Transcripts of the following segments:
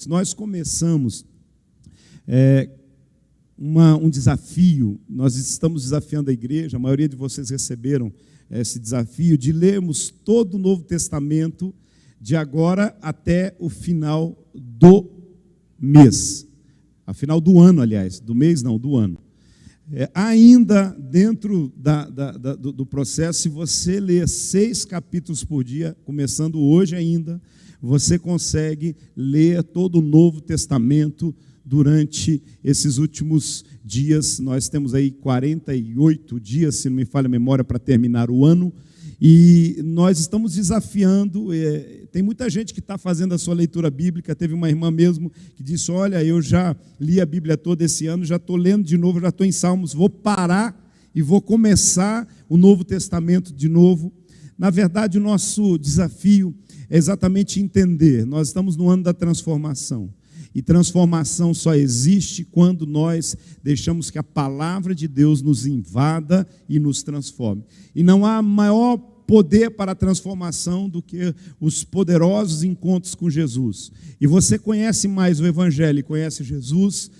Nós começamos um desafio, nós estamos desafiando a igreja, a maioria de vocês receberam esse desafio de lermos todo o Novo Testamento de agora até o final do mês. A final do ano, aliás, do mês não, do ano. Ainda dentro do processo, se você ler 6 capítulos por dia, começando hoje ainda, você consegue ler todo o Novo Testamento durante esses últimos dias. Nós temos aí 48 dias, se não me falha a memória, para terminar o ano. E nós estamos desafiando, tem muita gente que está fazendo a sua leitura bíblica. Teve uma irmã mesmo que disse, olha, eu já li a Bíblia toda esse ano, já estou lendo de novo, já estou em Salmos, vou parar e vou começar o Novo Testamento de novo. Na verdade, o nosso desafio é exatamente entender, nós estamos no ano da transformação. E transformação só existe quando nós deixamos que a palavra de Deus nos invada e nos transforme. E não há maior poder para a transformação do que os poderosos encontros com Jesus. E você conhece mais o Evangelho, conhece Jesus,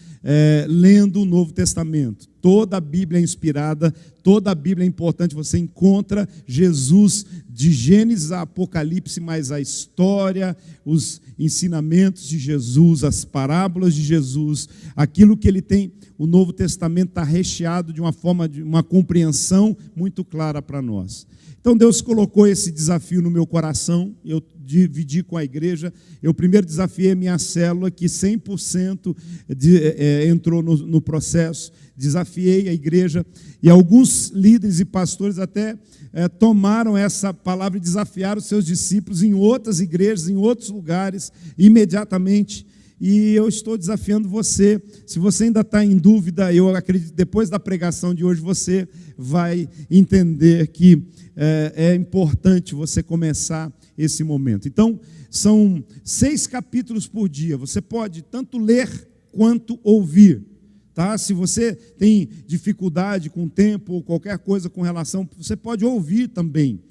lendo o Novo Testamento. Toda a Bíblia é inspirada, toda a Bíblia é importante. Você encontra Jesus de Gênesis a Apocalipse, mas a história, os ensinamentos de Jesus, as parábolas de Jesus, aquilo que ele tem, o Novo Testamento está recheado de uma forma, de uma compreensão muito clara para nós. Então Deus colocou esse desafio no meu coração, eu dividi com a igreja. Eu primeiro desafiei a minha célula, que 100% entrou no processo, desafiei a igreja, e alguns líderes e pastores até tomaram essa palavra e desafiaram os seus discípulos em outras igrejas, em outros lugares, imediatamente. E eu estou desafiando você, se você ainda está em dúvida, eu acredito que depois da pregação de hoje você vai entender que é importante você começar esse momento. Então, são 6 capítulos por dia, você pode tanto ler quanto ouvir. Tá? Se você tem dificuldade com o tempo ou qualquer coisa com relação, você pode ouvir também.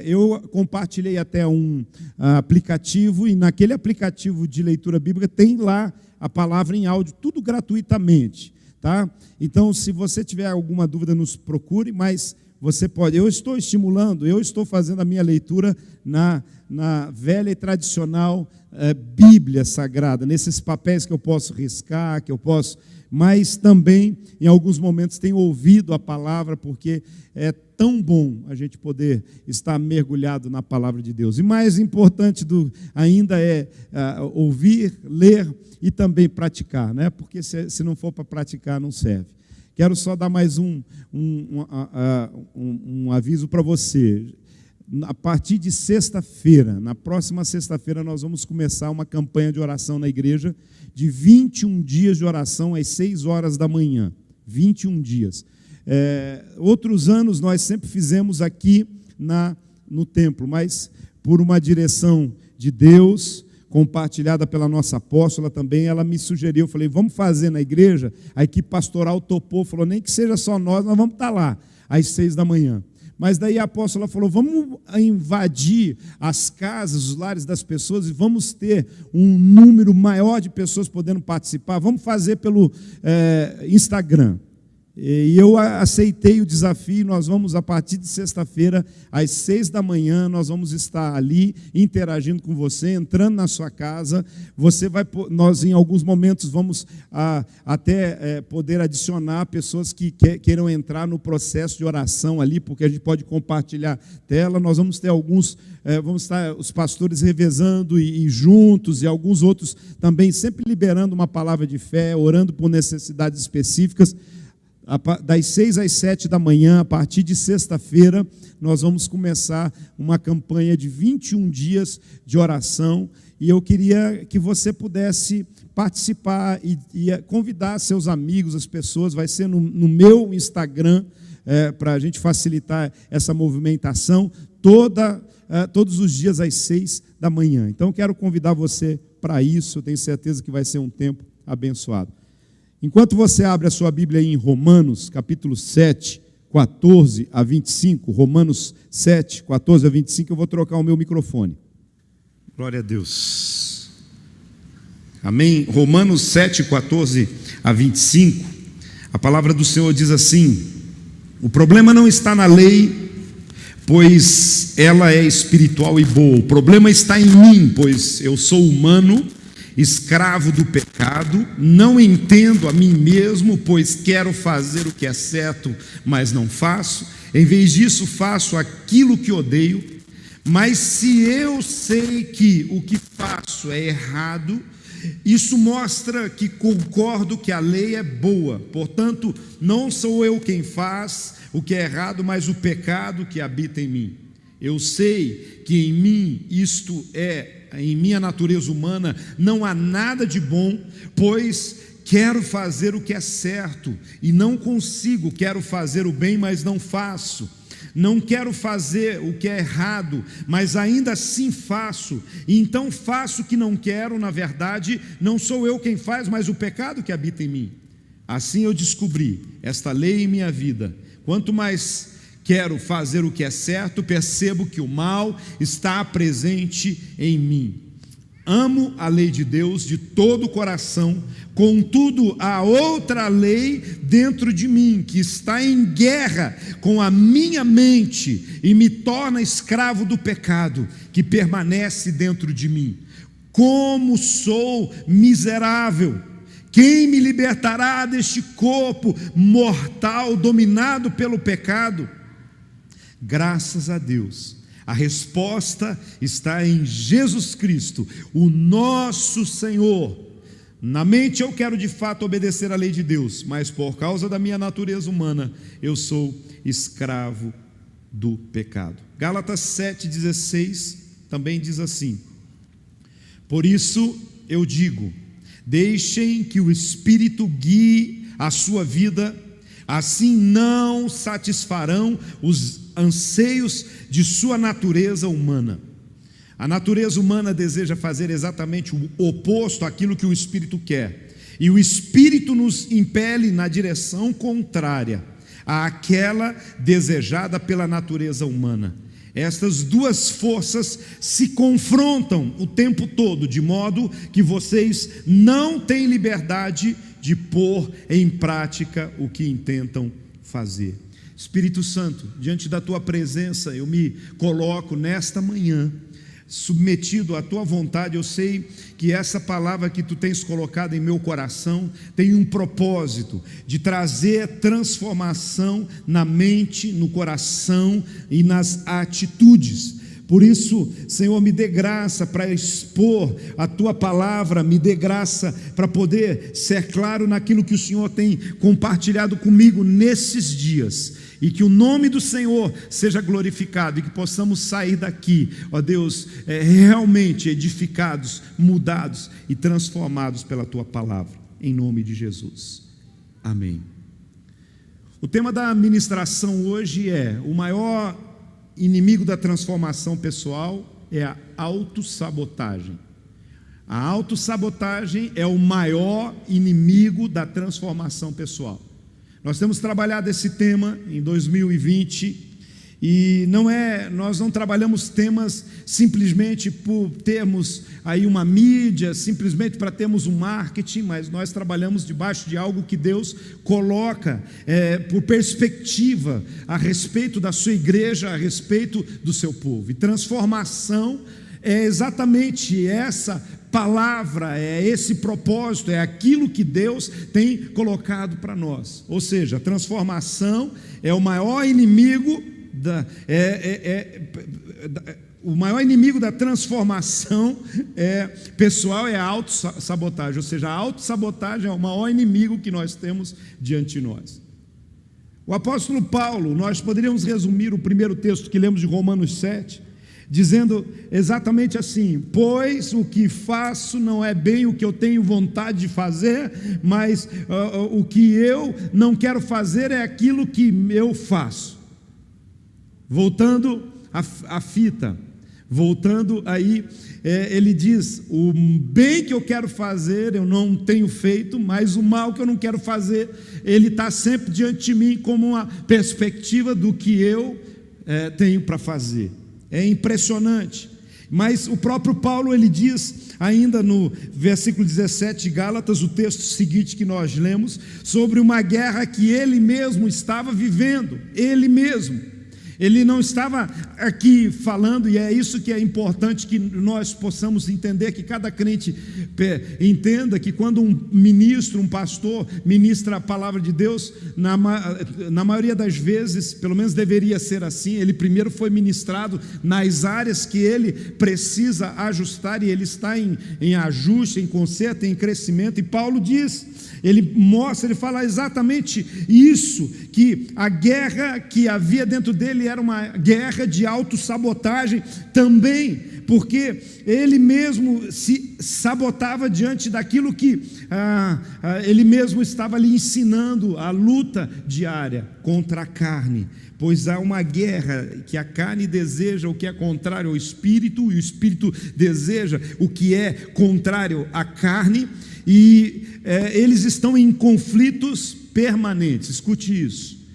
Eu compartilhei até um aplicativo, e naquele aplicativo de leitura bíblica tem lá a palavra em áudio, tudo gratuitamente. Tá? Então, se você tiver alguma dúvida, nos procure, mas você pode. Eu estou estimulando, eu estou fazendo a minha leitura na velha e tradicional Bíblia Sagrada, nesses papéis que eu posso riscar, que eu posso, mas também, em alguns momentos, tenho ouvido a palavra, porque é tão bom a gente poder estar mergulhado na palavra de Deus. E mais importante ainda é ouvir, ler e também praticar, né? Porque se não for para praticar, não serve. Quero só dar mais um aviso para você. A partir de sexta-feira, na próxima sexta-feira, nós vamos começar uma campanha de oração na igreja, de 21 dias de oração às 6 horas da manhã. 21 dias. Outros anos nós sempre fizemos aqui no templo, mas por uma direção de Deus, compartilhada pela nossa apóstola também, ela me sugeriu, eu falei, vamos fazer na igreja? A equipe pastoral topou, falou, nem que seja só nós vamos estar lá, às 6 da manhã. Mas daí a apóstola falou, vamos invadir as casas, os lares das pessoas, e vamos ter um número maior de pessoas podendo participar, vamos fazer pelo Instagram. E eu aceitei o desafio. Nós vamos, a partir de sexta-feira, às 6 da manhã, nós vamos estar ali, interagindo com você, entrando na sua casa. Nós, em alguns momentos, vamos até poder adicionar pessoas que queiram entrar no processo de oração ali, porque a gente pode compartilhar tela. Nós vamos ter vamos estar os pastores revezando e juntos, e alguns outros também, sempre liberando uma palavra de fé, orando por necessidades específicas. Das 6 às 7 da manhã, a partir de sexta-feira, nós vamos começar uma campanha de 21 dias de oração, e eu queria que você pudesse participar e convidar seus amigos, as pessoas. Vai ser no meu Instagram, para a gente facilitar essa movimentação, todos os dias às 6 da manhã. Então, eu quero convidar você para isso, eu tenho certeza que vai ser um tempo abençoado. Enquanto você abre a sua Bíblia aí em Romanos, capítulo 7, 14 a 25, Romanos 7, 14 a 25, eu vou trocar o meu microfone. Glória a Deus. Amém? Romanos 7, 14 a 25, a palavra do Senhor diz assim: o problema não está na lei, pois ela é espiritual e boa. O problema está em mim, pois eu sou humano, escravo do pecado, não entendo a mim mesmo, pois quero fazer o que é certo, mas não faço. Em vez disso, faço aquilo que odeio. Mas se eu sei que o que faço é errado, isso mostra que concordo que a lei é boa. Portanto, não sou eu quem faz o que é errado, mas o pecado que habita em mim. Eu sei que em mim, isto é, em minha natureza humana, não há nada de bom, pois quero fazer o que é certo e não consigo. Quero fazer o bem, mas não faço. Não quero fazer o que é errado, mas ainda assim faço. E então faço o que não quero. Na verdade, não sou eu quem faz, mas o pecado que habita em mim. Assim eu descobri esta lei em minha vida: quanto mais quero fazer o que é certo, percebo que o mal está presente em mim. Amo a lei de Deus de todo o coração, contudo há outra lei dentro de mim, que está em guerra com a minha mente e me torna escravo do pecado que permanece dentro de mim. Como sou miserável! Quem me libertará deste corpo mortal dominado pelo pecado? Graças a Deus, a resposta está em Jesus Cristo, o nosso Senhor. Na mente eu quero de fato obedecer à lei de Deus, mas por causa da minha natureza humana, eu sou escravo do pecado. Gálatas 7,16 também diz assim: por isso eu digo, deixem que o Espírito guie a sua vida, assim não satisfarão os anseios de sua natureza humana. A natureza humana deseja fazer exatamente o oposto àquilo que o Espírito quer, e o Espírito nos impele na direção contrária àquela desejada pela natureza humana. Estas duas forças se confrontam o tempo todo, de modo que vocês não têm liberdade de pôr em prática o que intentam fazer. Espírito Santo, diante da Tua presença, eu me coloco nesta manhã, submetido à Tua vontade. Eu sei que essa palavra que Tu tens colocado em meu coração tem um propósito de trazer transformação na mente, no coração e nas atitudes. Por isso, Senhor, me dê graça para expor a Tua palavra, me dê graça para poder ser claro naquilo que o Senhor tem compartilhado comigo nesses dias, e que o nome do Senhor seja glorificado, e que possamos sair daqui, ó Deus, realmente edificados, mudados e transformados pela Tua palavra, em nome de Jesus, amém. O tema da ministração hoje é: o maior inimigo da transformação pessoal é a autossabotagem. A autossabotagem é o maior inimigo da transformação pessoal. Nós temos trabalhado esse tema em 2020 e nós não trabalhamos temas simplesmente por termos aí uma mídia, simplesmente para termos um marketing, mas nós trabalhamos debaixo de algo que Deus coloca por perspectiva a respeito da sua igreja, a respeito do seu povo. E transformação é exatamente essa palavra, é esse propósito, é aquilo que Deus tem colocado para nós. Ou seja, a transformação é o maior inimigo o maior inimigo da transformação pessoal é a autossabotagem. Ou seja, a autossabotagem é o maior inimigo que nós temos diante de nós. O apóstolo Paulo, nós poderíamos resumir o primeiro texto que lemos de Romanos 7, dizendo exatamente assim: pois o que faço não é bem o que eu tenho vontade de fazer, mas o que eu não quero fazer é aquilo que eu faço. Voltando à fita, voltando aí, ele diz: o bem que eu quero fazer eu não tenho feito, mas o mal que eu não quero fazer, ele está sempre diante de mim como uma perspectiva do que eu tenho para fazer. É impressionante Mas o próprio Paulo, ele diz, ainda no versículo 17 de Gálatas, o texto seguinte que nós lemos, sobre uma guerra que ele mesmo estava vivendo, ele mesmo. Ele não estava aqui falando, e é isso que é importante que nós possamos entender, que cada crente entenda que quando um ministro, um pastor ministra a palavra de Deus, na maioria das vezes, pelo menos deveria ser assim, ele primeiro foi ministrado nas áreas que ele precisa ajustar, e ele está em ajuste, em conserto, em crescimento, e Paulo diz, ele mostra, ele fala exatamente isso, que a guerra que havia dentro dele era uma guerra de autossabotagem também, porque ele mesmo se sabotava diante daquilo que ele mesmo estava lhe ensinando, a luta diária contra a carne. Pois há uma guerra que a carne deseja o que é contrário ao espírito, e o espírito deseja o que é contrário à carne, e eles estão em conflitos permanentes. Escute isso,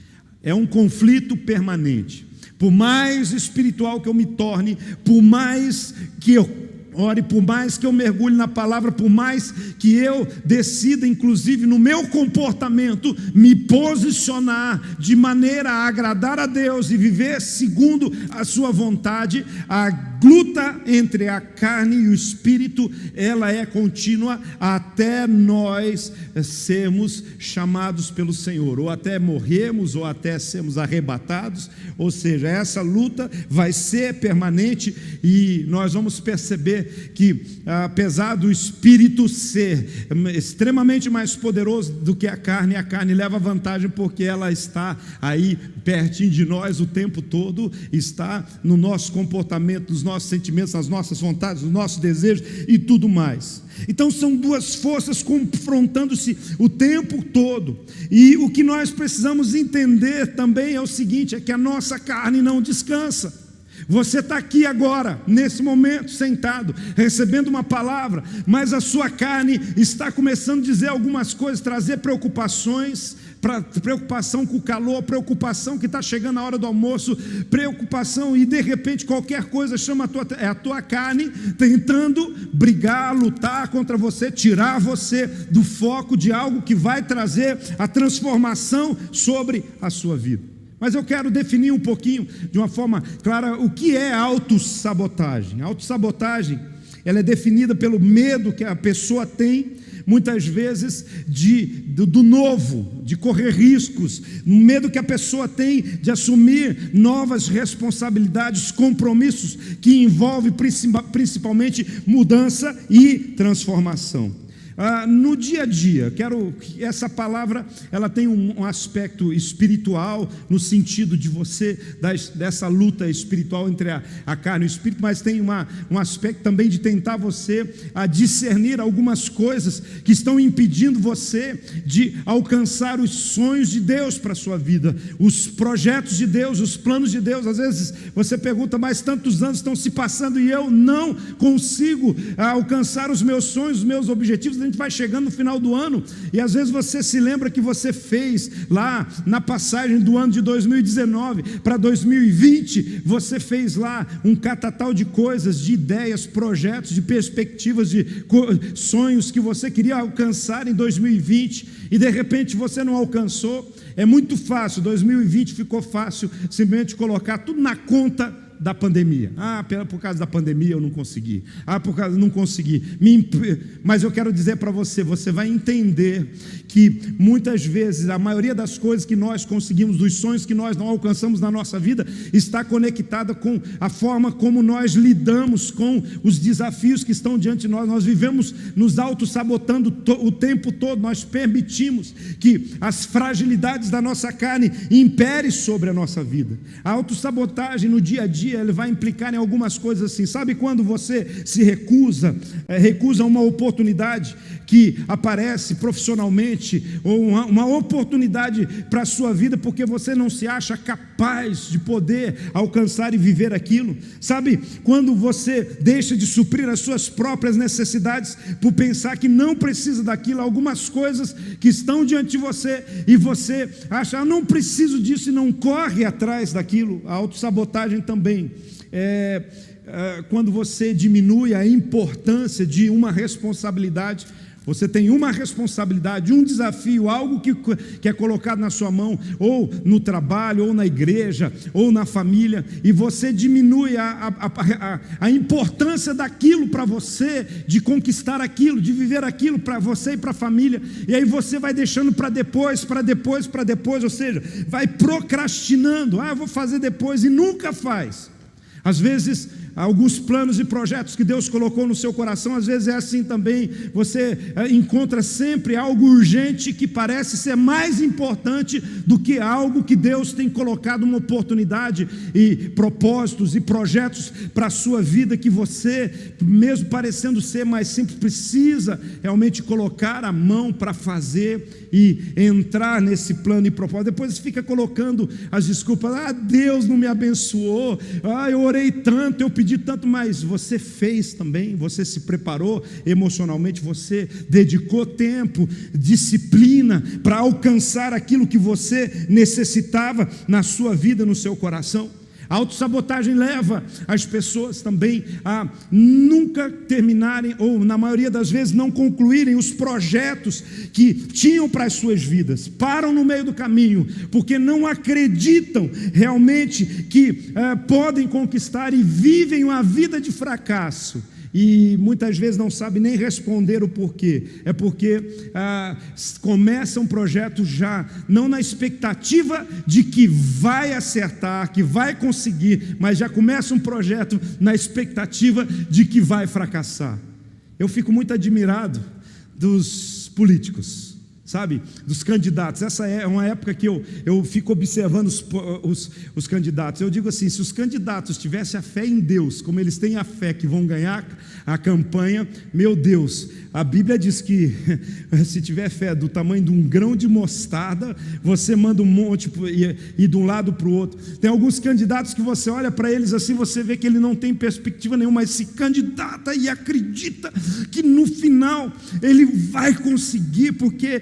é um conflito permanente. Por mais espiritual que eu me torne, por mais que eu ore, por mais que eu mergulhe na palavra, por mais que eu decida, inclusive no meu comportamento, me posicionar de maneira a agradar a Deus e viver segundo a sua vontade, a luta entre a carne e o espírito, ela é contínua até nós sermos chamados pelo Senhor, ou até morrermos, ou até sermos arrebatados. Ou seja, essa luta vai ser permanente, e nós vamos perceber que, apesar do espírito ser extremamente mais poderoso do que a carne leva vantagem, porque ela está aí pertinho de nós o tempo todo, está no nosso comportamento, nos nossos sentimentos, nas nossas vontades, nos nossos desejos e tudo mais. Então são duas forças confrontando-se o tempo todo, e o que nós precisamos entender também é o seguinte, é que a nossa carne não descansa. Você está aqui agora, nesse momento, sentado, recebendo uma palavra, mas a sua carne está começando a dizer algumas coisas, trazer preocupações, preocupação com o calor, preocupação que está chegando a hora do almoço, preocupação, e de repente qualquer coisa chama a tua carne tentando brigar, lutar contra você, tirar você do foco de algo que vai trazer a transformação sobre a sua vida. Mas eu quero definir um pouquinho, de uma forma clara, o que é autossabotagem. A autossabotagem, ela é definida pelo medo que a pessoa tem, muitas vezes, do novo, de correr riscos, medo que a pessoa tem de assumir novas responsabilidades, compromissos, que envolvem principalmente mudança e transformação. No dia a dia, quero que essa palavra ela tem um aspecto espiritual, no sentido de você, dessa luta espiritual entre a carne e o espírito, mas tem um aspecto também de tentar você a discernir algumas coisas que estão impedindo você de alcançar os sonhos de Deus para a sua vida, os projetos de Deus, os planos de Deus. Às vezes você pergunta, mas tantos anos estão se passando e eu não consigo alcançar os meus sonhos, os meus objetivos. A gente vai chegando no final do ano, e às vezes você se lembra que você fez lá na passagem do ano de 2019 para 2020, você fez lá um catatal de coisas, de ideias, projetos, de perspectivas, de sonhos que você queria alcançar em 2020, e de repente você não alcançou. É muito fácil, 2020 ficou fácil simplesmente colocar tudo na conta da pandemia. Por causa da pandemia eu não consegui. Não consegui. Mas eu quero dizer para você, você vai entender que muitas vezes a maioria das coisas que nós conseguimos, dos sonhos que nós não alcançamos na nossa vida, está conectada com a forma como nós lidamos com os desafios que estão diante de nós. Nós vivemos nos autossabotando o tempo todo, nós permitimos que as fragilidades da nossa carne imperem sobre a nossa vida. A autossabotagem no dia a dia, ele vai implicar em algumas coisas assim. Sabe quando você se recusa a uma oportunidade que aparece profissionalmente, ou uma oportunidade para a sua vida, porque você não se acha capaz de poder alcançar e viver aquilo? Sabe quando você deixa de suprir as suas próprias necessidades por pensar que não precisa daquilo, algumas coisas que estão diante de você, e você acha, não preciso disso, e não corre atrás daquilo? A autossabotagem também quando você diminui a importância de uma responsabilidade. Você tem uma responsabilidade, um desafio, algo que é colocado na sua mão, ou no trabalho, ou na igreja, ou na família, e você diminui a importância daquilo para você, de conquistar aquilo, de viver aquilo para você e para a família, e aí você vai deixando para depois, ou seja, vai procrastinando. Eu vou fazer depois, e nunca faz. Às vezes, alguns planos e projetos que Deus colocou no seu coração, às vezes é assim também. Você encontra sempre algo urgente que parece ser mais importante do que algo que Deus tem colocado, uma oportunidade e propósitos e projetos para a sua vida, que você, mesmo parecendo ser mais simples, precisa realmente colocar a mão para fazer e entrar nesse plano e propósito. Depois você fica colocando as desculpas: Deus não me abençoou, eu orei tanto, eu pedi tanto. Mas você fez também, você se preparou emocionalmente, você dedicou tempo, disciplina para alcançar aquilo que você necessitava na sua vida, no seu coração. A autossabotagem leva as pessoas também a nunca terminarem, ou na maioria das vezes não concluírem os projetos que tinham para as suas vidas. Param no meio do caminho, porque não acreditam realmente que podem conquistar, e vivem uma vida de fracasso. E muitas vezes não sabe nem responder o porquê. É porque começa um projeto já não na expectativa de que vai acertar, que vai conseguir, mas já começa um projeto na expectativa de que vai fracassar. Eu fico muito admirado dos políticos, sabe, dos candidatos. Essa é uma época que eu fico observando os candidatos. Eu digo assim: se os candidatos tivessem a fé em Deus, como eles têm a fé que vão ganhar a campanha, meu Deus, a Bíblia diz que se tiver fé do tamanho de um grão de mostarda, você manda um monte e de um lado para o outro. Tem alguns candidatos que você olha para eles assim, você vê que ele não tem perspectiva nenhuma, mas se candidata e acredita que no final ele vai conseguir, porque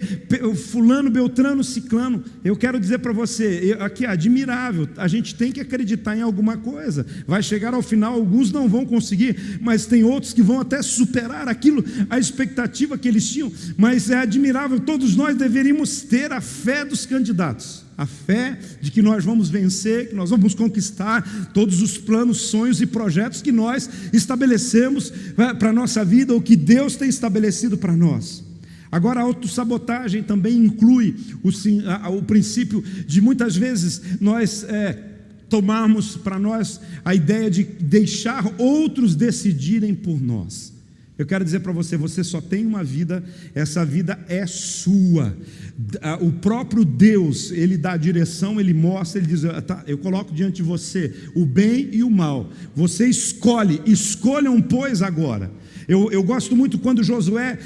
fulano, beltrano, ciclano. Eu quero dizer para você, aqui é admirável, a gente tem que acreditar em alguma coisa. Vai chegar ao final, alguns não vão conseguir, mas tem outros que vão até superar aquilo, a expectativa que eles tinham. Mas é admirável, todos nós deveríamos ter a fé dos candidatos, a fé de que nós vamos vencer, que nós vamos conquistar todos os planos, sonhos e projetos que nós estabelecemos para a nossa vida, ou que Deus tem estabelecido para nós. Agora, a autossabotagem também inclui o princípio de muitas vezes nós tomarmos para nós a ideia de deixar outros decidirem por nós. Eu quero dizer para você, você só tem uma vida, essa vida é sua. O próprio Deus, Ele dá a direção, Ele mostra, Ele diz: eu coloco diante de você o bem e o mal, você escolhe, escolham pois agora. Eu gosto muito quando Josué,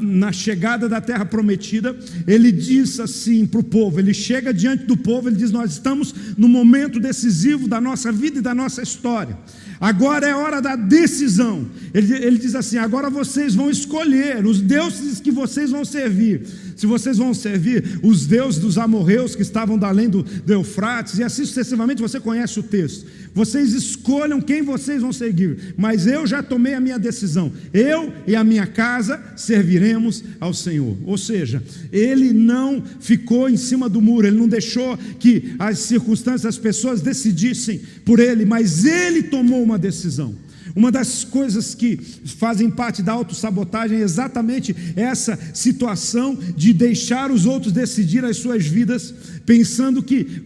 na chegada da terra prometida, ele diz assim para o povo, ele chega diante do povo, ele diz: nós estamos no momento decisivo da nossa vida e da nossa história, agora é hora da decisão. Ele diz assim: agora vocês vão escolher os deuses que vocês vão servir. Se vocês vão servir os deuses dos amorreus que estavam da além do Eufrates, e assim sucessivamente, você conhece o texto. Vocês escolham quem vocês vão seguir, mas eu já tomei a minha decisão. Eu e a minha casa serviremos ao Senhor. Ou seja, ele não ficou em cima do muro, ele não deixou que as circunstâncias, as pessoas decidissem por ele, mas ele tomou uma decisão. Uma das coisas que fazem parte da autossabotagem é exatamente essa situação de deixar os outros decidir as suas vidas, pensando que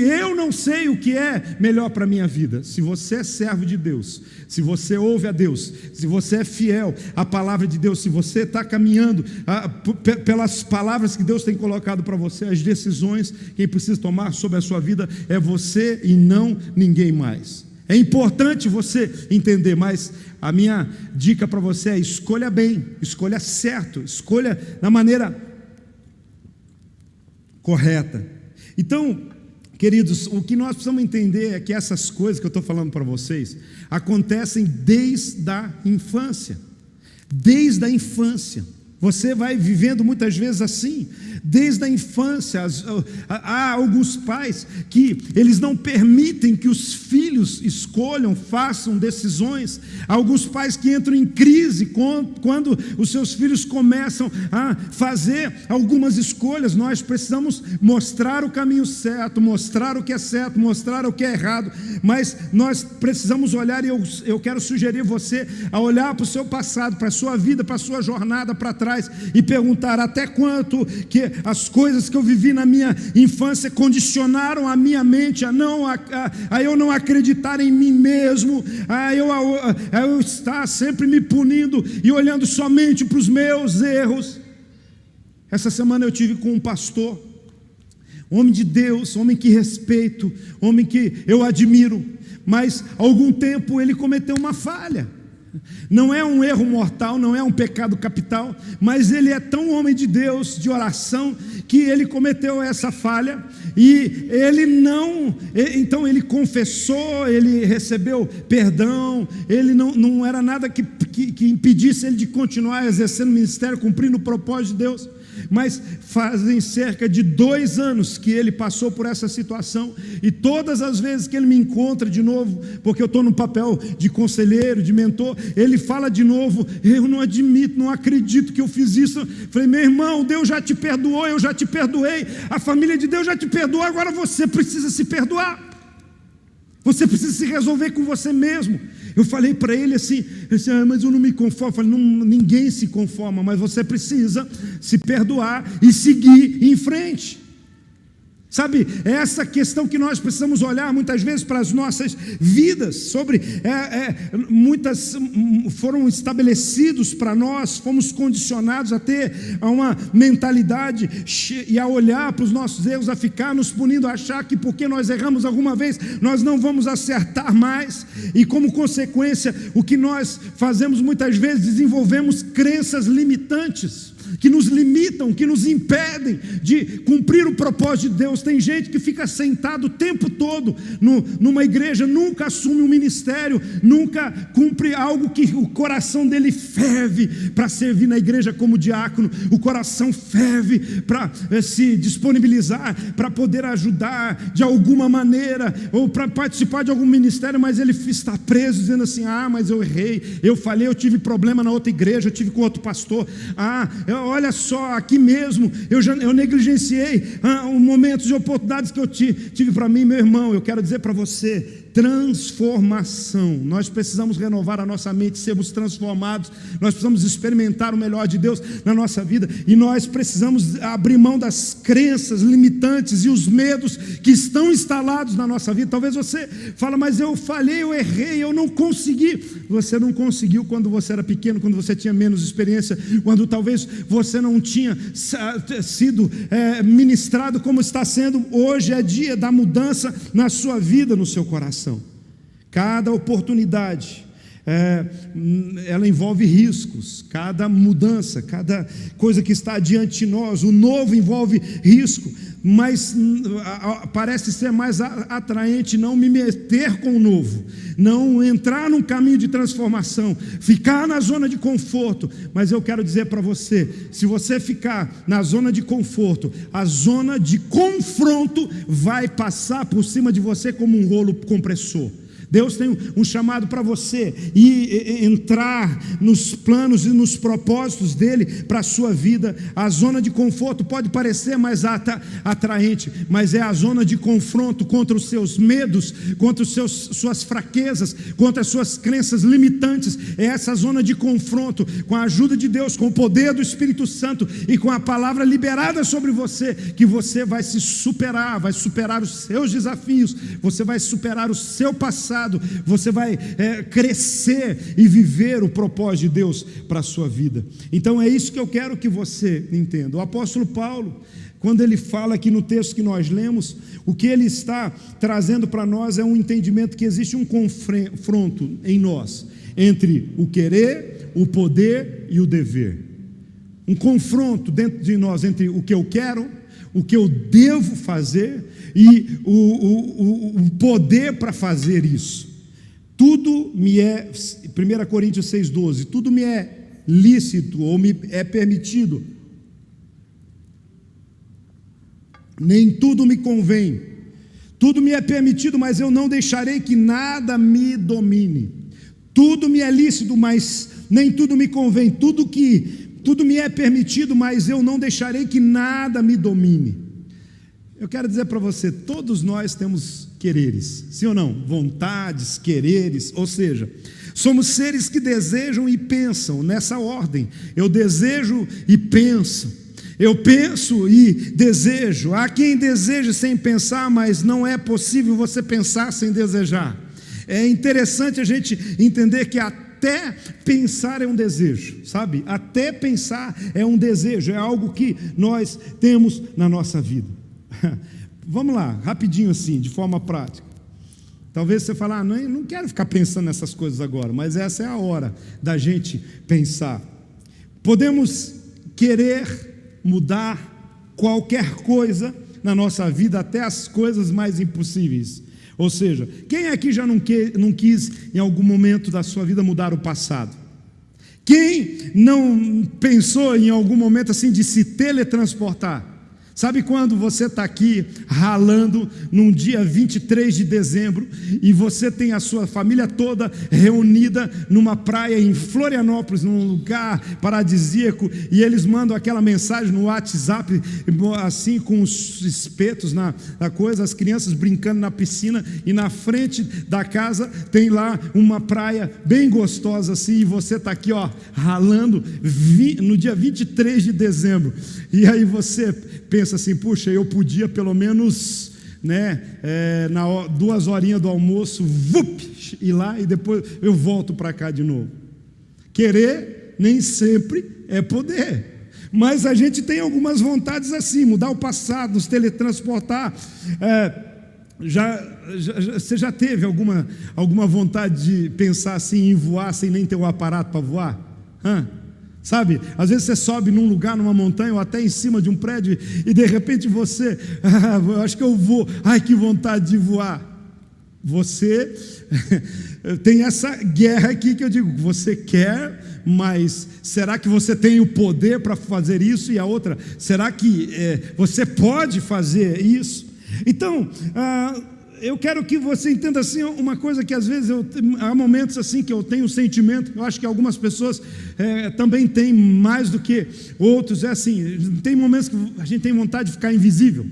eu não sei o que é melhor para a minha vida. Se você é servo de Deus, se você ouve a Deus, se você é fiel à palavra de Deus, se você está caminhando pelas palavras que Deus tem colocado para você, as decisões quem precisa tomar sobre a sua vida é você e não ninguém mais. É importante você entender, mas a minha dica para você é: escolha bem, escolha certo, escolha da maneira correta. Então, queridos, o que nós precisamos entender é que essas coisas que eu estou falando para vocês acontecem desde a infância. Desde a infância. Você vai vivendo muitas vezes assim, desde a infância. Há alguns pais que eles não permitem que os filhos escolham, façam decisões. Há alguns pais que entram em crise quando os seus filhos começam a fazer algumas escolhas. Nós precisamos mostrar o caminho certo, mostrar o que é certo, mostrar o que é errado, mas nós precisamos olhar, e eu quero sugerir você a olhar para o seu passado, para a sua vida, para a sua jornada para trás, e perguntar até quanto que as coisas que eu vivi na minha infância condicionaram a minha mente a eu não acreditar em mim mesmo, a eu estar sempre me punindo e olhando somente para os meus erros. Essa semana eu tive com um pastor, homem de Deus, homem que respeito, homem que eu admiro, mas há algum tempo ele cometeu uma falha. Não é um erro mortal, não é um pecado capital, mas ele é tão homem de Deus, de oração, que ele cometeu essa falha, e então ele confessou, ele recebeu perdão, ele não era nada que impedisse ele de continuar exercendo o ministério, cumprindo o propósito de Deus. Mas fazem cerca de 2 anos que ele passou por essa situação, e todas as vezes que ele me encontra de novo, porque eu estou no papel de conselheiro, de mentor, ele fala de novo: eu não admito, não acredito que eu fiz isso. Eu falei: meu irmão, Deus já te perdoou, eu já te perdoei, a família de Deus já te perdoou, agora você precisa se perdoar, você precisa se resolver com você mesmo. Eu falei para ele assim, mas eu não me conformo. Eu falei: ninguém se conforma, mas você precisa se perdoar e seguir em frente. Sabe, é essa questão que nós precisamos olhar muitas vezes para as nossas vidas, muitas foram estabelecidos para nós, fomos condicionados a ter uma mentalidade e a olhar para os nossos erros, a ficar nos punindo, a achar que porque nós erramos alguma vez, nós não vamos acertar mais, e como consequência, o que nós fazemos muitas vezes, desenvolvemos crenças limitantes, que nos limitam, que nos impedem de cumprir o propósito de Deus. Tem gente que fica sentado o tempo todo numa igreja, nunca assume um ministério, nunca cumpre algo que o coração dele ferve para servir na igreja como diácono, o coração ferve para se disponibilizar, para poder ajudar de alguma maneira, ou para participar de algum ministério, mas ele está preso, dizendo assim: mas eu errei, eu falhei, eu tive problema na outra igreja, eu tive com outro pastor, olha só, aqui mesmo eu negligenciei momentos e oportunidades que eu tive para mim. Meu irmão, eu quero dizer para você: transformação. Nós precisamos renovar a nossa mente, sermos transformados. Nós precisamos experimentar o melhor de Deus na nossa vida, e nós precisamos abrir mão das crenças limitantes e os medos que estão instalados na nossa vida. Talvez você fale: mas eu falhei, eu errei, eu não consegui. Você não conseguiu quando você era pequeno, quando você tinha menos experiência, quando talvez você não tinha sido ministrado como está sendo hoje. É dia da mudança na sua vida, no seu coração. Cada oportunidade, ela envolve riscos. Cada mudança, cada coisa que está diante de nós, o novo envolve risco, mas parece ser mais atraente não me meter com o novo, não entrar num caminho de transformação, ficar na zona de conforto. Mas eu quero dizer para você: se você ficar na zona de conforto, a zona de confronto vai passar por cima de você como um rolo compressor. Deus tem um chamado para você e entrar nos planos e nos propósitos dele para a sua vida. A zona de conforto pode parecer mais atraente, mas é a zona de confronto contra os seus medos, contra suas fraquezas, contra as suas crenças limitantes. É essa zona de confronto, com a ajuda de Deus, com o poder do Espírito Santo e com a palavra liberada sobre você, que você vai se superar, vai superar os seus desafios, você vai superar o seu passado, você vai crescer e viver o propósito de Deus para a sua vida. Então é isso que eu quero que você entenda. O apóstolo Paulo, quando ele fala aqui no texto que nós lemos, o que ele está trazendo para nós é um entendimento que existe um confronto em nós, entre o querer, o poder e o dever. Um confronto dentro de nós entre o que eu quero, o que eu devo fazer e o poder para fazer isso. Tudo me é, 1 Coríntios 6,12, tudo me é lícito ou me é permitido, nem tudo me convém. Tudo me é permitido, mas eu não deixarei que nada me domine. Tudo me é lícito, mas nem tudo me convém. Tudo me é permitido, mas eu não deixarei que nada me domine. Eu quero dizer para você, todos nós temos quereres, sim ou não? Vontades, quereres, ou seja, somos seres que desejam e pensam nessa ordem. Eu desejo e penso. Eu penso e desejo. Há quem deseje sem pensar, mas não é possível você pensar sem desejar. É interessante a gente entender que até pensar é um desejo, sabe? Até pensar é um desejo, é algo que nós temos na nossa vida. Vamos lá, rapidinho assim, de forma prática. Talvez você fale, não quero ficar pensando nessas coisas agora, mas essa é a hora da gente pensar. Podemos querer mudar qualquer coisa na nossa vida, até as coisas mais impossíveis. Ou seja, quem aqui já não quis em algum momento da sua vida mudar o passado? Quem não pensou em algum momento assim de se teletransportar? Sabe quando você está aqui ralando num dia 23 de dezembro e você tem a sua família toda reunida numa praia em Florianópolis, num lugar paradisíaco, e eles mandam aquela mensagem no WhatsApp, assim com os espetos na coisa, as crianças brincando na piscina, e na frente da casa tem lá uma praia bem gostosa assim, e você está aqui ralando no dia 23 de dezembro, e aí você pensa assim, puxa, eu podia pelo menos, na 2 horinhas do almoço, ir lá e depois eu volto para cá de novo. Querer nem sempre é poder, mas a gente tem algumas vontades assim, mudar o passado, nos teletransportar. Você já teve alguma vontade de pensar assim em voar sem nem ter o aparato para voar? Sabe, às vezes você sobe num lugar, numa montanha ou até em cima de um prédio e de repente você, eu acho que eu vou, que vontade de voar. Você tem essa guerra aqui que eu digo, você quer, mas será que você tem o poder para fazer isso? E a outra, será que você pode fazer isso? Então, eu quero que você entenda assim uma coisa que às vezes há momentos assim que eu tenho um sentimento, eu acho que algumas pessoas também têm mais do que outros, tem momentos que a gente tem vontade de ficar invisível,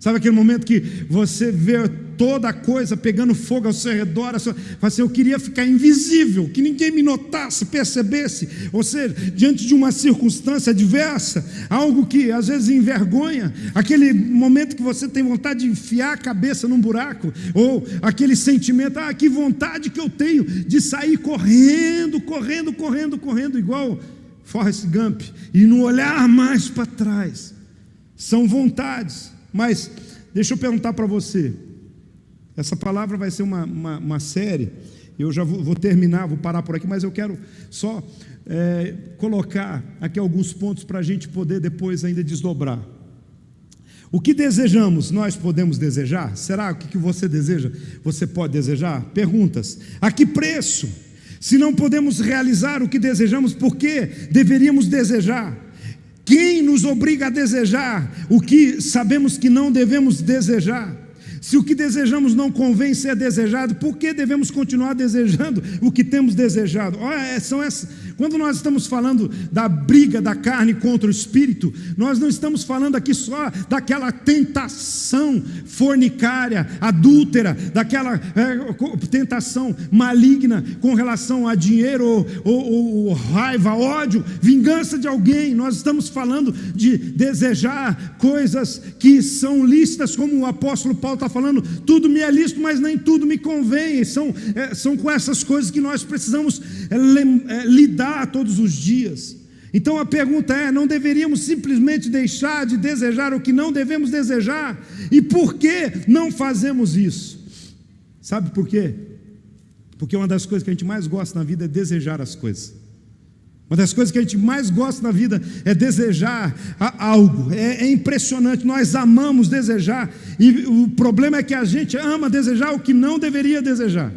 sabe aquele momento que você vê toda a coisa pegando fogo ao seu redor, assim, eu queria ficar invisível, que ninguém me notasse, percebesse, ou seja, diante de uma circunstância adversa, algo que às vezes envergonha, aquele momento que você tem vontade de enfiar a cabeça num buraco, ou aquele sentimento, que vontade que eu tenho de sair correndo, igual Forrest Gump, e não olhar mais para trás. São vontades, mas deixa eu perguntar para você. Essa palavra vai ser uma série, eu já vou terminar, vou parar por aqui, mas eu quero só colocar aqui alguns pontos para a gente poder depois ainda desdobrar. O que desejamos, nós podemos desejar? Será o que você deseja? Você pode desejar? Perguntas. A que preço? Se não podemos realizar o que desejamos, por que deveríamos desejar? Quem nos obriga a desejar o que sabemos que não devemos desejar? Se o que desejamos não convém ser desejado, por que devemos continuar desejando o que temos desejado? Quando nós estamos falando da briga da carne contra o espírito, nós não estamos falando aqui só daquela tentação fornicária, adúltera, daquela tentação maligna com relação a dinheiro ou raiva, ódio, vingança de alguém. Nós estamos falando de desejar coisas que são lícitas, como o apóstolo Paulo está falando, tudo me é lícito, mas nem tudo me convém. São com essas coisas que nós precisamos lidar todos os dias. Então a pergunta não deveríamos simplesmente deixar de desejar o que não devemos desejar? E por que não fazemos isso? Sabe por quê? Porque uma das coisas que a gente mais gosta na vida é desejar as coisas. Uma das coisas que a gente mais gosta na vida é desejar algo. É impressionante, nós amamos desejar, e o problema é que a gente ama desejar o que não deveria desejar.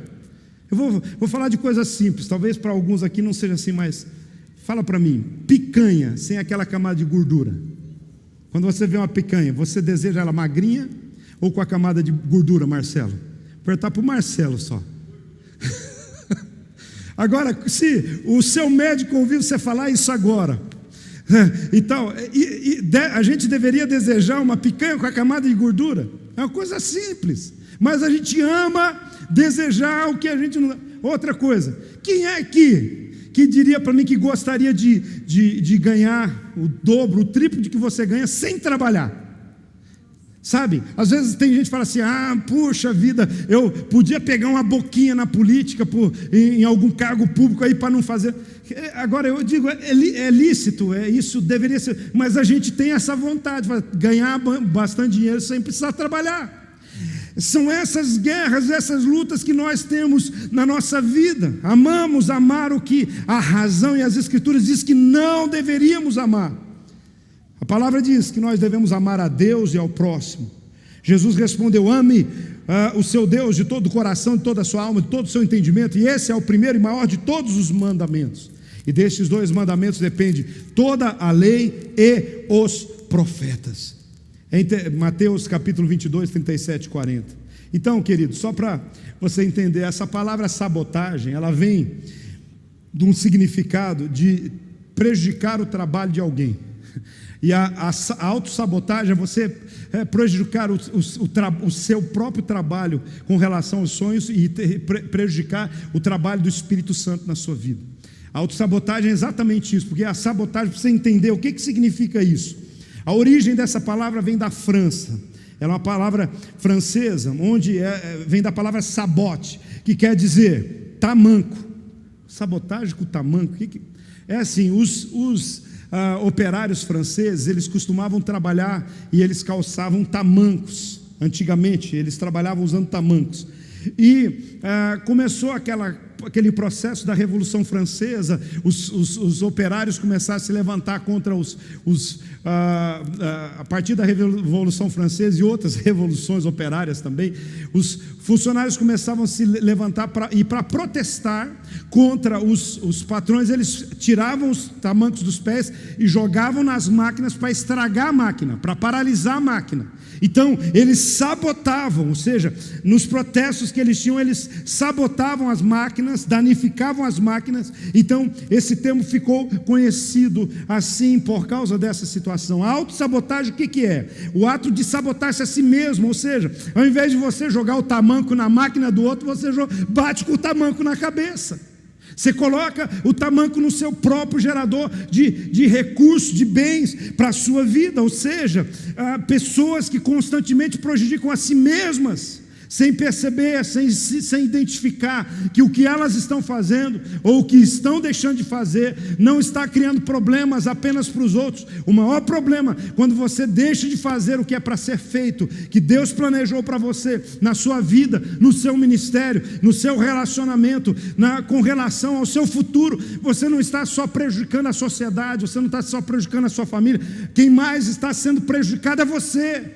Eu vou falar de coisas simples, talvez para alguns aqui não seja assim, mas fala para mim, picanha sem aquela camada de gordura. Quando você vê uma picanha, você deseja ela magrinha ou com a camada de gordura, Marcelo? Vou perguntar para o Marcelo só. Agora, se o seu médico ouvir você falar isso agora, então, a gente deveria desejar uma picanha com a camada de gordura? É uma coisa simples, mas a gente ama desejar o que a gente não... Outra coisa, quem é que diria para mim que gostaria de ganhar o dobro, o triplo de que você ganha sem trabalhar? Sabe, às vezes tem gente que fala assim, puxa vida, eu podia pegar uma boquinha na política, em algum cargo público aí para não fazer. Agora eu digo, é lícito, isso deveria ser, mas a gente tem essa vontade, de ganhar bastante dinheiro sem precisar trabalhar. São essas guerras, essas lutas que nós temos na nossa vida. Amamos amar o que a razão e as escrituras diz que não deveríamos amar. A palavra diz que nós devemos amar a Deus e ao próximo. Jesus respondeu, ame o seu Deus de todo o coração, de toda a sua alma, de todo o seu entendimento, e esse é o primeiro e maior de todos os mandamentos. E destes 2 mandamentos depende toda a lei e os profetas. Em Mateus capítulo 22, 37 e 40. Então, querido, só para você entender, essa palavra sabotagem, ela vem de um significado de prejudicar o trabalho de alguém. E a autossabotagem é você prejudicar o seu próprio trabalho com relação aos sonhos e prejudicar o trabalho do Espírito Santo na sua vida. A autossabotagem é exatamente isso, porque a sabotagem, para você entender o que significa isso. A origem dessa palavra vem da França. Ela é uma palavra francesa, onde vem da palavra sabote, que quer dizer tamanco. Sabotagem com tamanco. É assim, os operários franceses, eles costumavam trabalhar e eles calçavam tamancos. Antigamente, eles trabalhavam usando tamancos. E começou aquele processo da Revolução Francesa, os operários começaram a se levantar contra a partir da Revolução Francesa e outras revoluções operárias também, os funcionários começavam a se levantar para protestar contra os patrões. Eles tiravam os tamancos dos pés e jogavam nas máquinas para estragar a máquina, para paralisar a máquina. Então eles sabotavam, ou seja, nos protestos que eles tinham, eles sabotavam as máquinas, danificavam as máquinas. Então esse termo ficou conhecido assim por causa dessa situação. A autossabotagem, o que é? O ato de sabotar-se a si mesmo, ou seja, ao invés de você jogar o tamanco na máquina do outro, você bate com o tamanco na cabeça. Você coloca o tamanco no seu próprio gerador de recursos, de bens para a sua vida. Ou seja, pessoas que constantemente prejudicam a si mesmas, sem perceber, sem identificar que o que elas estão fazendo ou o que estão deixando de fazer não está criando problemas apenas para os outros. O maior problema, quando você deixa de fazer o que é para ser feito, que Deus planejou para você, na sua vida, no seu ministério, no seu relacionamento, com relação ao seu futuro, você não está só prejudicando a sociedade, você não está só prejudicando a sua família, quem mais está sendo prejudicado é você.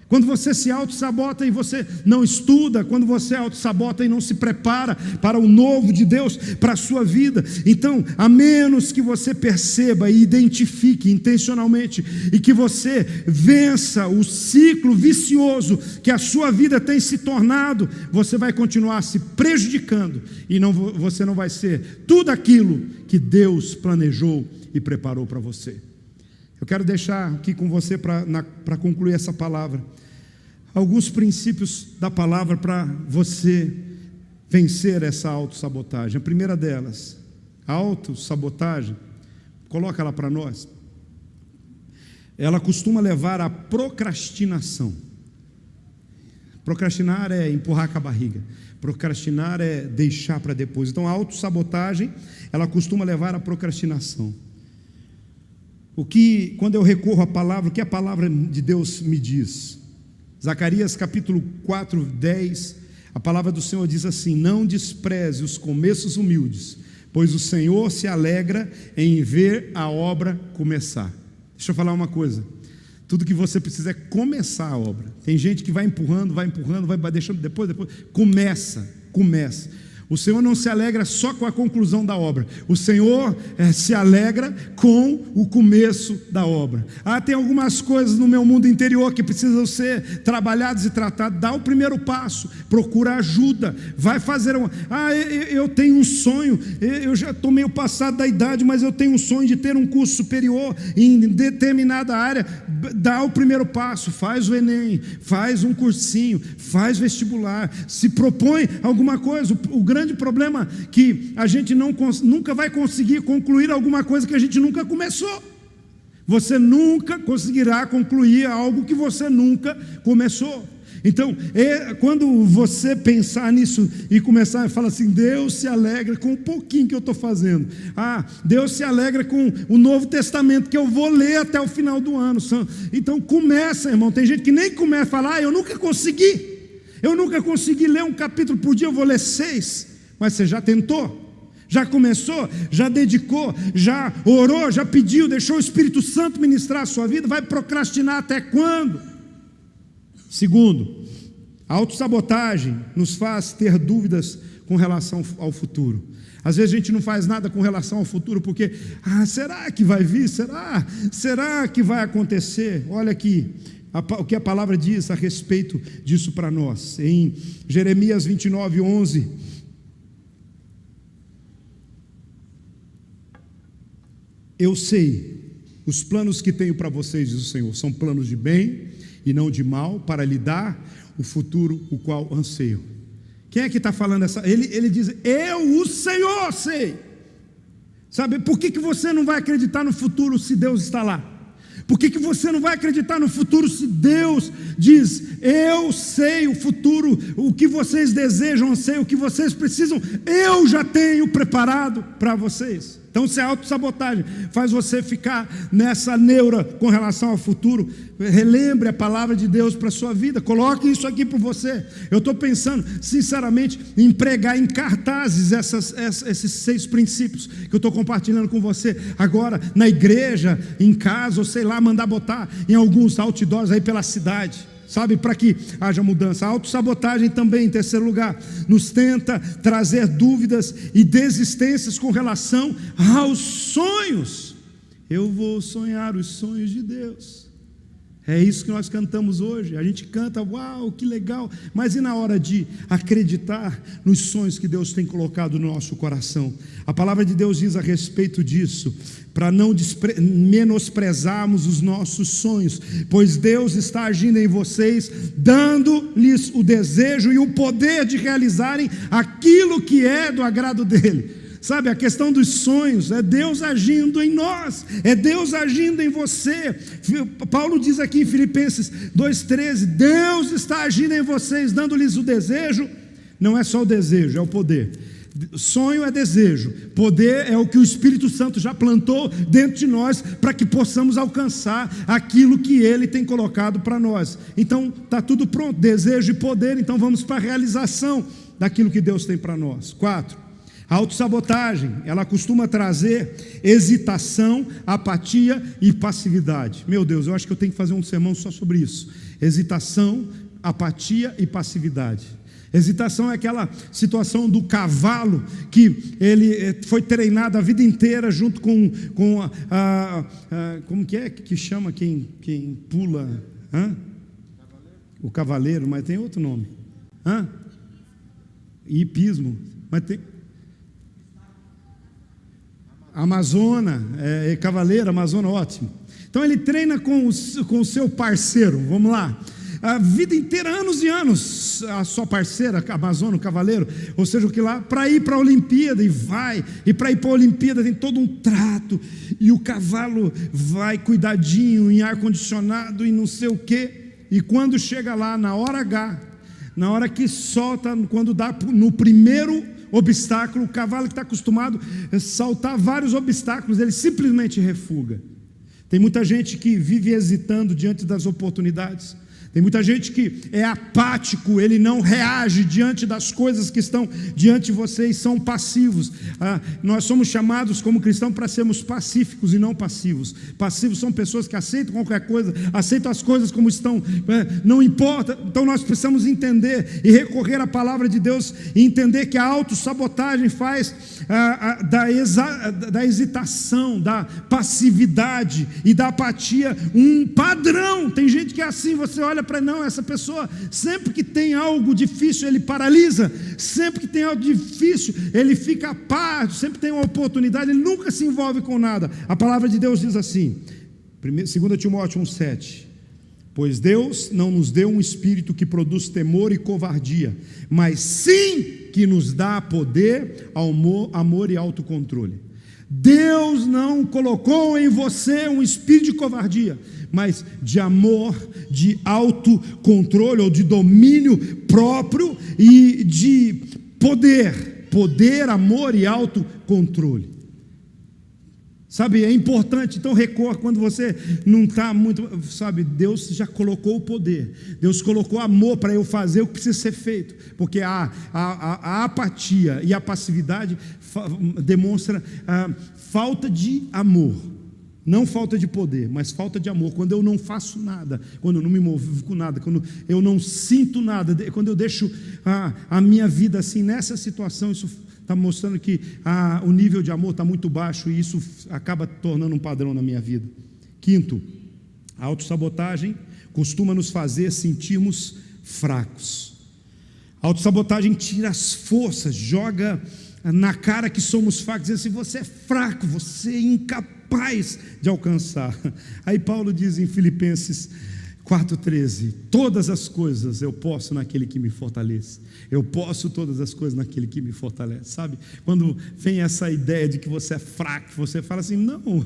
Quando você se auto-sabota e você não estuda, quando você auto-sabota e não se prepara para o novo de Deus, para a sua vida, então, a menos que você perceba e identifique intencionalmente, e que você vença o ciclo vicioso que a sua vida tem se tornado, você vai continuar se prejudicando, e você não vai ser tudo aquilo que Deus planejou e preparou para você. Eu quero deixar aqui com você, para concluir essa palavra, alguns princípios da palavra para você vencer essa autossabotagem. A primeira delas, a autossabotagem, coloca ela para nós, ela costuma levar à procrastinação. Procrastinar é empurrar com a barriga, procrastinar é deixar para depois. Então a autossabotagem, ela costuma levar à procrastinação. Quando eu recorro à palavra, o que a palavra de Deus me diz? Zacarias capítulo 4, 10, a palavra do Senhor diz assim: não despreze os começos humildes, pois o Senhor se alegra em ver a obra começar. Deixa eu falar uma coisa, tudo que você precisa é começar a obra. Tem gente que vai empurrando, vai deixando depois, começa. O Senhor não se alegra só com a conclusão da obra. O Senhor se alegra com o começo da obra. Tem algumas coisas no meu mundo interior que precisam ser trabalhadas e tratadas. Dá o primeiro passo, procura ajuda, vai fazer eu tenho um sonho, eu já estou meio passado da idade, mas eu tenho um sonho de ter um curso superior em determinada área. Dá o primeiro passo, faz o Enem, faz um cursinho, faz vestibular, se propõe alguma coisa. O grande problema é que a gente nunca vai conseguir concluir alguma coisa que a gente nunca começou. Você nunca conseguirá concluir algo que você nunca começou. Então, quando você pensar nisso e começar a falar assim, Deus se alegra com um pouquinho que eu estou fazendo. Deus se alegra com o Novo Testamento que eu vou ler até o final do ano. Então começa, irmão. Tem gente que nem começa a falar, eu nunca consegui ler um capítulo por dia, eu vou ler 6. Mas você já tentou? Já começou? Já dedicou? Já orou? Já pediu? Deixou o Espírito Santo ministrar a sua vida? Vai procrastinar até quando? Segundo, a autossabotagem nos faz ter dúvidas com relação ao futuro. Às vezes a gente não faz nada com relação ao futuro porque, será que vai vir? Será que vai acontecer? Olha aqui o que a palavra diz a respeito disso para nós. Em Jeremias 29:11, eu sei os planos que tenho para vocês, diz o Senhor, são planos de bem e não de mal, para lhe dar o futuro o qual anseio. Quem é que está falando essa? Ele diz, eu, o Senhor, sei. Sabe, por que você não vai acreditar no futuro se Deus está lá? Por que você não vai acreditar no futuro se Deus diz, eu sei o futuro, o que vocês desejam, sei o que vocês precisam, eu já tenho preparado para vocês. Então, se a autossabotagem faz você ficar nessa neura com relação ao futuro, relembre a palavra de Deus para a sua vida, coloque isso aqui para você. Eu estou pensando, sinceramente, em pregar em cartazes esses 6 princípios que eu estou compartilhando com você agora, na igreja, em casa, ou sei lá, mandar botar em alguns outdoors aí pela cidade. Sabe, para que haja mudança. A autossabotagem também, em terceiro lugar, nos tenta trazer dúvidas e desistências com relação aos sonhos. Eu vou sonhar os sonhos de Deus. É isso que nós cantamos hoje. A gente canta, uau, que legal. Mas e na hora de acreditar nos sonhos que Deus tem colocado no nosso coração? A palavra de Deus diz a respeito disso, para não menosprezarmos os nossos sonhos, pois Deus está agindo em vocês, dando-lhes o desejo e o poder de realizarem aquilo que é do agrado dEle. Sabe, a questão dos sonhos é Deus agindo em nós, é Deus agindo em você. Paulo diz aqui em Filipenses 2,13, Deus está agindo em vocês, dando-lhes o desejo. Não é só o desejo, é o poder. Sonho é desejo, poder é o que o Espírito Santo já plantou dentro de nós, para que possamos alcançar aquilo que Ele tem colocado para nós. Então está tudo pronto, desejo e poder. Então vamos para a realização daquilo que Deus tem para nós. 4, a autossabotagem, ela costuma trazer hesitação, apatia e passividade. Meu Deus, eu acho que eu tenho que fazer um sermão só sobre isso. Hesitação, apatia e passividade. Hesitação é aquela situação do cavalo que ele foi treinado a vida inteira junto com como que chama quem pula? O cavaleiro, mas tem outro nome. Hipismo, mas tem Amazona, cavaleiro, Amazona, ótimo. Então ele treina com o seu parceiro, vamos lá, a vida inteira, anos e anos, a sua parceira, Amazona, o cavaleiro, ou seja, o que lá, para ir para a Olimpíada, e para ir para a Olimpíada tem todo um trato, e o cavalo vai cuidadinho, em ar-condicionado e não sei o quê, e quando chega lá, na hora H, na hora que solta, quando dá no primeiro obstáculo, o cavalo que está acostumado a saltar vários obstáculos, ele simplesmente refuga. Tem muita gente que vive hesitando diante das oportunidades. Tem muita gente que é apático, ele não reage diante das coisas que estão diante de vocês, são passivos. Nós somos chamados como cristãos para sermos pacíficos e não passivos. Passivos são pessoas que aceitam qualquer coisa, aceitam as coisas como estão, não importa. Então nós precisamos entender e recorrer à palavra de Deus e entender que a autossabotagem faz da hesitação, da passividade e da apatia um padrão. Tem gente que é assim, você olha para não, essa pessoa, sempre que tem algo difícil, ele paralisa, sempre que tem algo difícil, ele fica apático, sempre tem uma oportunidade, ele nunca se envolve com nada. A palavra de Deus diz assim, 2 Timóteo 1,7: pois Deus não nos deu um espírito que produz temor e covardia, mas sim que nos dá poder, amor e autocontrole. Deus não colocou em você um espírito de covardia, mas de amor, de autocontrole ou de domínio próprio e de poder, amor e autocontrole. Sabe, é importante, então recorra quando você não está muito, sabe, Deus já colocou o poder, Deus colocou amor para eu fazer o que precisa ser feito, porque a apatia e a passividade demonstra falta de amor, não falta de poder, mas falta de amor. Quando eu não faço nada, quando eu não me movo com nada, quando eu não sinto nada, quando eu deixo a minha vida assim, nessa situação, isso está mostrando que o nível de amor está muito baixo e isso acaba tornando um padrão na minha vida. Quinto, a autossabotagem costuma nos fazer sentirmos fracos. A autossabotagem tira as forças, joga na cara que somos fracos, diz assim: você é fraco, você é incapaz de alcançar. Aí Paulo diz em Filipenses 4,13: todas as coisas eu posso naquele que me fortalece. Eu posso todas as coisas naquele que me fortalece. Sabe, quando vem essa ideia de que você é fraco, você fala assim: não,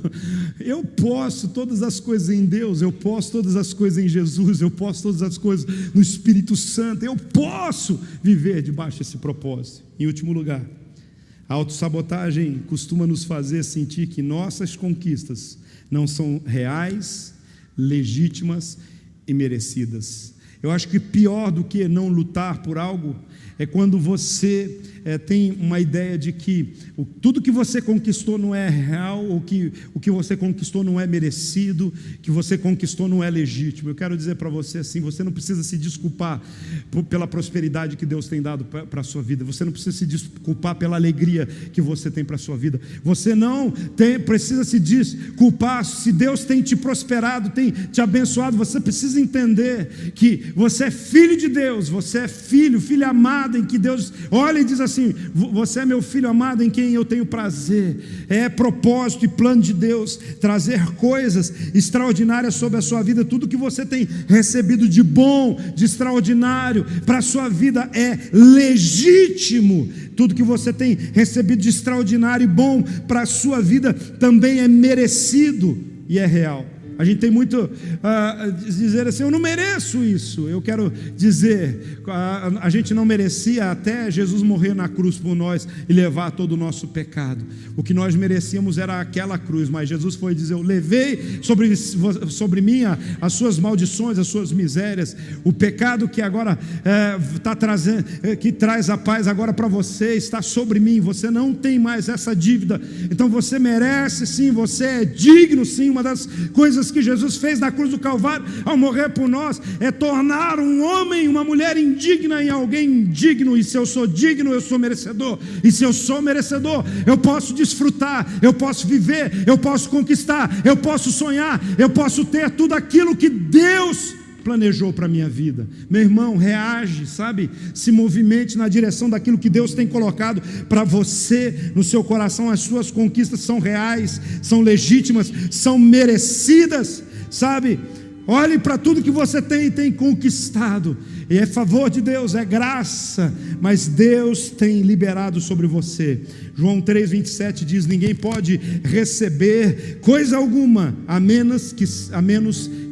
eu posso todas as coisas em Deus, eu posso todas as coisas em Jesus, eu posso todas as coisas no Espírito Santo, eu posso viver debaixo desse propósito. Em último lugar, a autossabotagem costuma nos fazer sentir que nossas conquistas não são reais, legítimas e merecidas. Eu acho que pior do que não lutar por algo é quando você tem uma ideia de que tudo que você conquistou não é real, ou que o que você conquistou não é merecido, que você conquistou não é legítimo. Eu quero dizer para você assim: você não precisa se desculpar pela prosperidade que Deus tem dado para a sua vida, você não precisa se desculpar pela alegria que você tem para a sua vida, você não precisa se desculpar se Deus tem te prosperado, tem te abençoado. Você precisa entender que você é filho de Deus, você é filha amada, em que Deus olha e diz assim: você é meu filho amado em quem eu tenho prazer. É propósito e plano de Deus trazer coisas extraordinárias sobre a sua vida. Tudo que você tem recebido de bom, de extraordinário para a sua vida é legítimo. Tudo que você tem recebido de extraordinário e bom para a sua vida também é merecido e é real. A gente tem muito dizer assim: eu não mereço isso. Eu quero dizer, a gente não merecia até Jesus morrer na cruz por nós e levar todo o nosso pecado. O que nós merecíamos era aquela cruz, mas Jesus foi dizer: eu levei sobre mim as suas maldições, as suas misérias, o pecado que agora está trazendo, que traz a paz agora para você, está sobre mim. Você não tem mais essa dívida, então você merece sim, você é digno sim. Uma das coisas que Jesus fez na cruz do Calvário ao morrer por nós é tornar um homem, uma mulher indigna em alguém digno. E se eu sou digno, eu sou merecedor. E se eu sou merecedor, eu posso desfrutar, eu posso viver, eu posso conquistar, eu posso sonhar, eu posso ter tudo aquilo que Deus planejou para a minha vida. Meu irmão, reage, sabe? Se movimente na direção daquilo que Deus tem colocado para você no seu coração. As suas conquistas são reais, são legítimas, são merecidas, sabe? Olhe para tudo que você tem conquistado. E é favor de Deus, é graça, mas Deus tem liberado sobre você. João 3,27 diz: ninguém pode receber coisa alguma a menos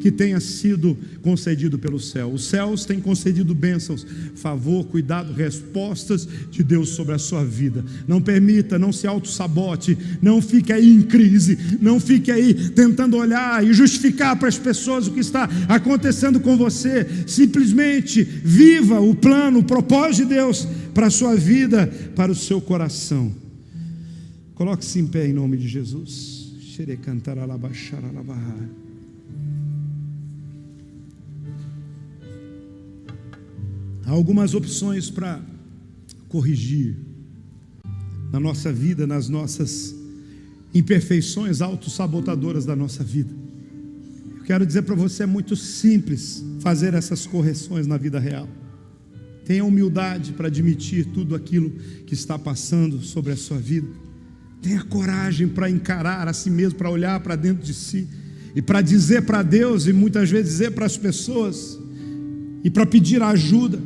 que que tenha sido concedido pelo céu. Os céus têm concedido bênçãos, favor, cuidado, respostas de Deus sobre a sua vida. Não permita, não se auto-sabote, não fique aí em crise, não fique aí tentando olhar e justificar para as pessoas o que está acontecendo com você. Simplesmente viva o plano, o propósito de Deus para a sua vida, para o seu coração. Coloque-se em pé em nome de Jesus. Há algumas opções para corrigir na nossa vida, nas nossas imperfeições autossabotadoras da nossa vida. Eu quero dizer para você, é muito simples fazer essas correções na vida real. Tenha humildade para admitir tudo aquilo que está passando sobre a sua vida. Tenha coragem para encarar a si mesmo, para olhar para dentro de si e para dizer para Deus, e muitas vezes dizer para as pessoas, e para pedir ajuda.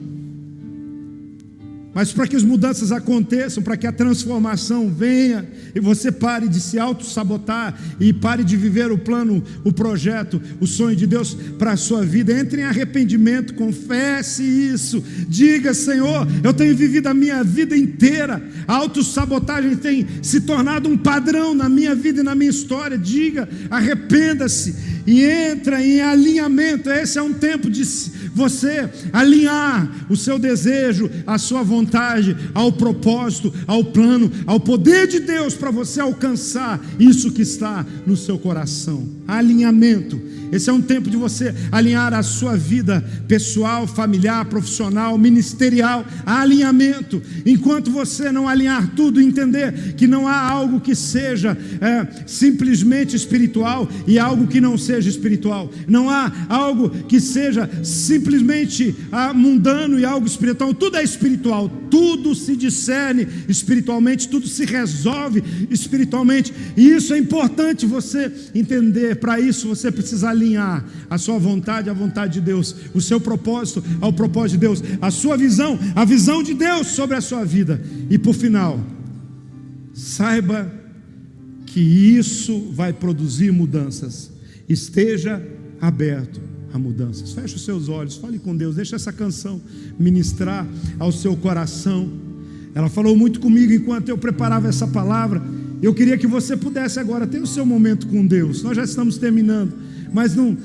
Mas para que as mudanças aconteçam, para que a transformação venha, e você pare de se auto-sabotar, e pare de viver o plano, o projeto, o sonho de Deus para a sua vida, entre em arrependimento, confesse isso, diga: Senhor, eu tenho vivido a minha vida inteira, a autossabotagem tem se tornado um padrão na minha vida e na minha história. Diga, arrependa-se e entra em alinhamento. Esse é um tempo de você alinhar o seu desejo, a sua vontade, ao propósito, ao plano, ao poder de Deus, para você alcançar isso que está no seu coração. Alinhamento. Esse é um tempo de você alinhar a sua vida pessoal, familiar, profissional, ministerial. Alinhamento. Enquanto você não alinhar tudo, entender que não há algo que seja simplesmente espiritual e algo que não seja espiritual. Não há algo que seja simplesmente mundano e algo espiritual. Tudo é espiritual. Tudo se discerne espiritualmente. Tudo se resolve espiritualmente. E isso é importante você entender. Para isso você precisa alinhar a sua vontade à vontade de Deus, o seu propósito ao propósito de Deus, a sua visão à visão de Deus sobre a sua vida. E por final, saiba que isso vai produzir mudanças. Esteja aberto a mudanças. Feche os seus olhos, fale com Deus, deixa essa canção ministrar ao seu coração. Ela falou muito comigo enquanto eu preparava essa palavra. Eu queria que você pudesse agora ter o seu momento com Deus. Nós já estamos terminando, mas não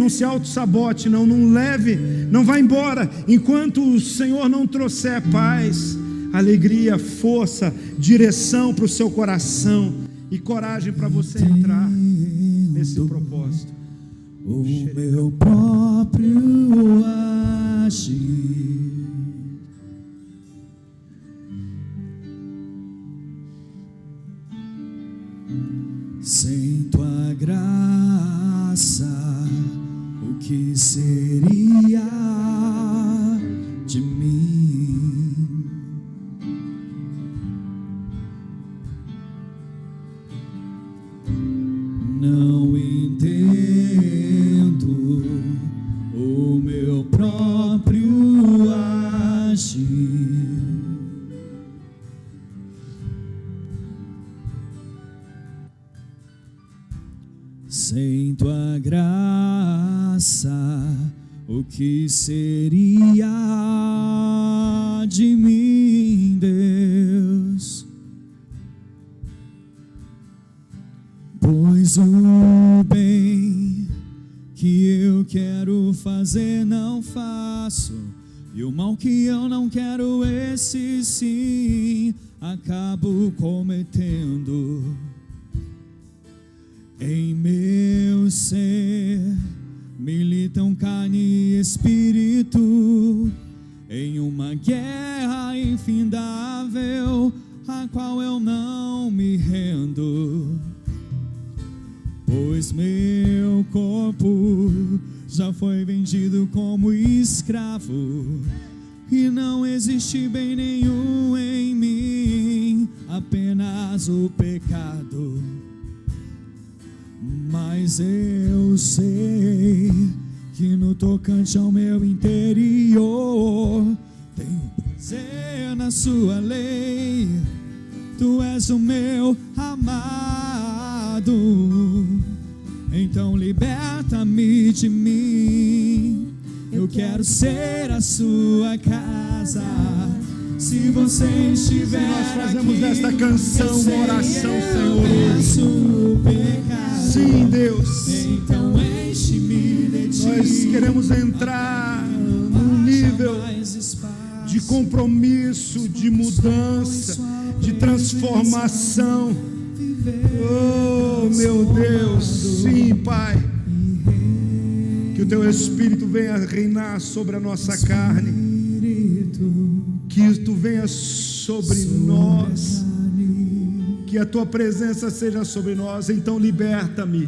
se auto-sabote, não leve, não vá embora enquanto o Senhor não trouxer paz, alegria, força, direção para o seu coração e coragem para você entrar nesse propósito. O meu próprio agir, sem tua graça, o que seria de mim? Não entendo o meu próprio agir. Sem tua graça, o que seria de mim, Deus? Pois o bem que eu quero fazer não faço, e o mal que eu não quero, esse sim acabo cometendo. Em meu ser militam carne e espírito, em uma guerra infindável, a qual eu não me rendo. Pois meu corpo já foi vendido como escravo, e não existe bem nenhum em mim, apenas o pecado. Mas eu sei que no tocante ao meu interior, tenho prazer na sua lei. Tu és o meu amado, Então liberta-me de mim. Eu quero ser a sua casa. Se você estiver aqui, nós fazemos desta canção uma oração, Senhor. O pecado. Sim, Deus. Então enche-me de ti. Nós queremos entrar num nível de compromisso, de mudança, de transformação. Oh, meu Deus, sim, Pai. Que o Teu Espírito venha reinar sobre a nossa carne. Que Tu venha sobre nós. Que a Tua presença seja sobre nós. Então liberta-me.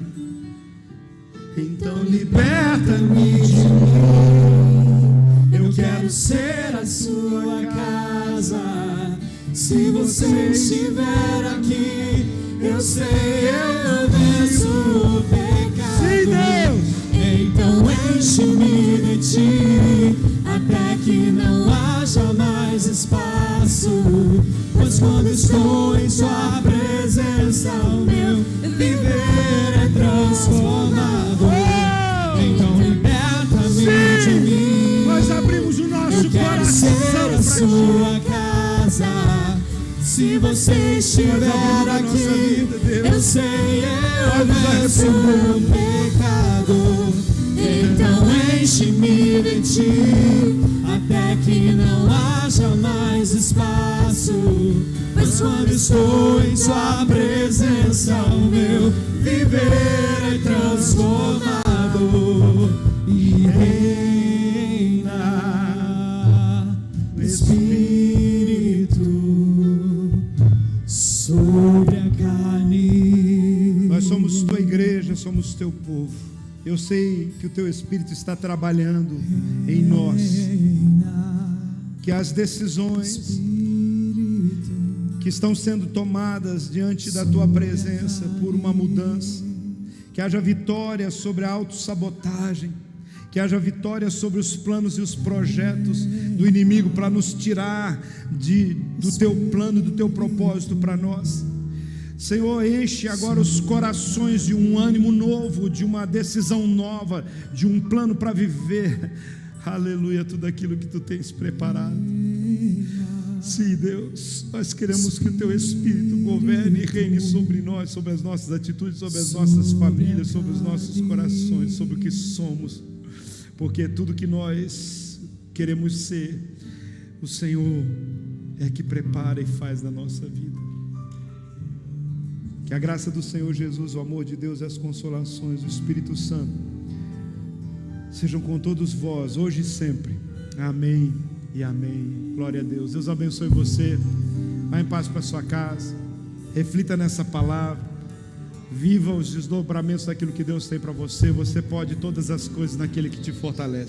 Então liberta-me de mim. Eu quero ser a sua casa. Se você estiver aqui, eu sei, eu venço o pecado. Sim, Deus. Então enche-me de ti, até que não haja mais espaço. Pois quando estou em sua presença, o meu viver é transformado. Então liberta-me de mim. Nós abrimos o nosso coração para sua casa. Se você estiver aqui, eu sei, eu venço o pecado. Então enche-me de ti, até que não haja mais espaço. Pois quando estou em sua presença, o meu viver é transformado. E reina o Espírito sobre a carne. Nós somos Tua igreja, somos Teu povo. Eu sei que o Teu Espírito está trabalhando em nós. Que as decisões que estão sendo tomadas diante da Tua presença por uma mudança, que haja vitória sobre a autossabotagem, que haja vitória sobre os planos e os projetos do inimigo para nos tirar do Teu plano, do Teu propósito para nós. Senhor, enche agora os corações de um ânimo novo, de uma decisão nova, de um plano para viver, aleluia, tudo aquilo que Tu tens preparado. Sim, Deus, nós queremos que o Teu Espírito governe e reine sobre nós, sobre as nossas atitudes, sobre as nossas famílias, sobre os nossos corações, sobre o que somos, porque tudo que nós queremos ser, o Senhor é que prepara e faz na nossa vida. Que a graça do Senhor Jesus, o amor de Deus e as consolações do Espírito Santo sejam com todos vós, hoje e sempre. Amém e amém. Glória a Deus. Deus abençoe você. Vá em paz para a sua casa. Reflita nessa palavra. Viva os desdobramentos daquilo que Deus tem para você. Você pode todas as coisas naquele que te fortalece.